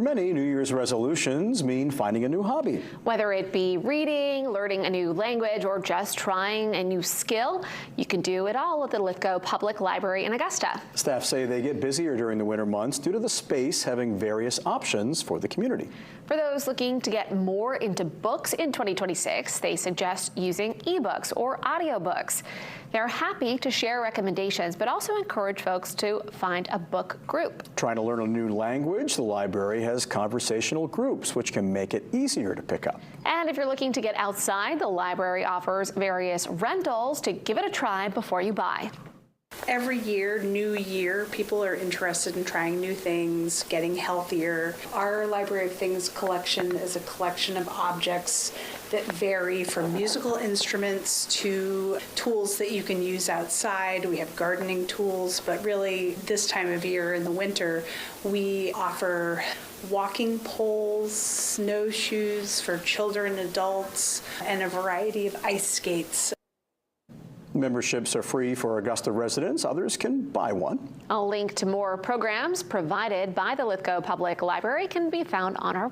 Many New Year's resolutions mean finding a new hobby. Whether it be reading, learning a new language, or just trying a new skill, you can do it all at the Lithgow Public Library in Augusta. Staff say they get busier during the winter months due to the space having various options for the community. For those looking to get more into books in 2026, they suggest using ebooks or audiobooks. They're happy to share recommendations, but also encourage folks to find a book group. Trying to learn a new language, the library has conversational groups, which can make it easier to pick up. And if you're looking to get outside, the library offers various rentals to give it a try before you buy. Every year, new year, people are interested in trying new things, getting healthier. Our Library of Things collection is a collection of objects that vary from musical instruments to tools that you can use outside. We have gardening tools, but really this time of year in the winter, we offer walking poles, snowshoes for children and adults, and a variety of ice skates. Memberships are free for Augusta residents. Others can buy one. A link to more programs provided by the Lithgow Public Library can be found on our